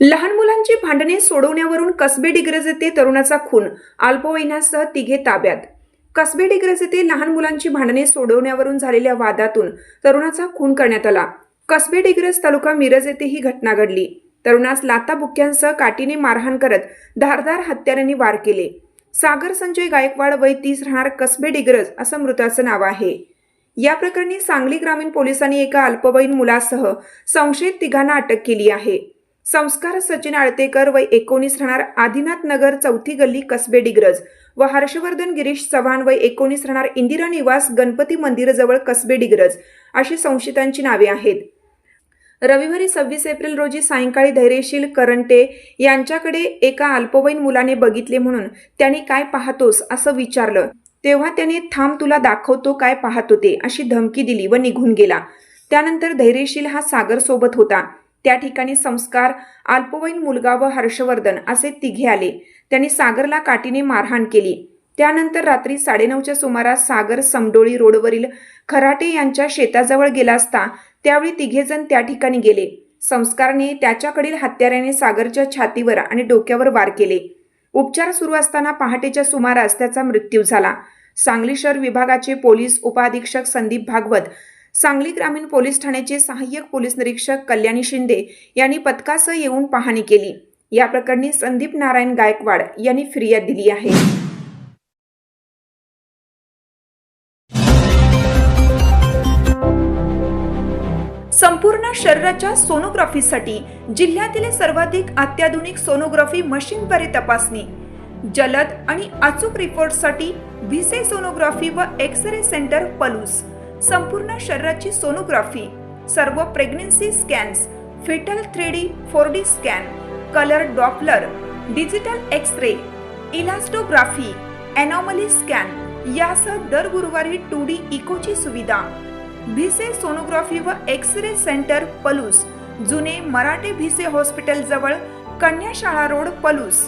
लहान मुलांची भांडणे सोडवण्यावरून कसबे डिग्रज येथे तरुणाचा खून, अल्पवयीनासह तिघे ताब्यात. कसबे डिग्रज येथे लहान मुलांची भांडणे सोडवण्यावरून झालेल्या वादातून तरुणाचा खून करण्यात आला. कसबे डिग्रज तालुका मिरज येथे ही घटना घडली. तरुणास लाथा बुक्क्यांसह काठीने मारहाण करत धारदार हत्याराने वार केले. सागर संजय गायकवाड वय 30 राहणार कसबे डिग्रज असं मृताचं नाव आहे. या प्रकरणी सांगली ग्रामीण पोलिसांनी एका अल्पवयीन मुलासह संशयित तिघांना अटक केली आहे. संस्कार सचिन आळतेकर वय 19 राहणार आदिनाथ नगर चौथी गल्ली कसबे डिग्रज व हर्षवर्धन गिरीश चव्हाण वय 19 राहणार इंदिरा निवास गणपती मंदिराजवळ कसबे डिग्रज अशी संशयितांची नावे आहेत. रविवारी 26 एप्रिल रोजी सायंकाळी धैर्यशील करंटे यांच्याकडे एका अल्पवयीन मुलाने बघितले म्हणून त्याने काय पाहतोस असं विचारलं. तेव्हा त्याने थांब तुला दाखवतो काय पाहत होते अशी धमकी दिली व निघून गेला. त्यानंतर धैर्यशील हा सागर सोबत होता. त्या ठिकाणी संस्कार, अल्पवयीन मुलगा व हर्षवर्धन असे तिघे आले. त्यांनी सागरला काठीने मारहाण केली. त्यानंतर रात्री 9:30च्या सुमारास सागर समडोळी रोडवरील खराटे यांच्या शेताजवळ गेला असता त्यावेळी तिघेजण त्या ठिकाणी गेले. संस्कारने त्याच्याकडील हत्याराने सागरच्या छातीवर आणि डोक्यावर वार केले. उपचार सुरू असताना पहाटेच्या सुमारास त्याचा मृत्यू झाला. सांगली शहर विभागाचे पोलीस उपअधीक्षक संदीप भागवत, सांगली ग्रामीण पोलीस ठाण्याचे सहाय्यक पोलीस निरीक्षक कल्याणी शिंदे यांनी पथकासह येऊन पाहणी केली. या प्रकरणी संदीप नारायण गायकवाड यांनी फिर्याद दिली आहे. संपूर्ण शरीराच्या सोनोग्राफीसाठी जिल्ह्यातील सर्वाधिक अत्याधुनिक सोनोग्राफी मशीनद्वारे तपासणी, जलद आणि अचूक रिपोर्टसाठी भिसे सोनोग्राफी व एक्स-रे सेंटर पलूस. संपूर्ण शरीराची सोनोग्राफी, सर्व pregnancy scans, fetal 3D 4D scan, colour Doppler, digital x-ray, elastography, anomaly scan यासह दर गुरुवारी 2D इकोची सुविधा. भिसे सोनोग्राफी व एक्स-रे सेंटर पलूस, जुने मराठे भिसे हॉस्पिटल जवळ, कन्या शाळा रोड, पलूस.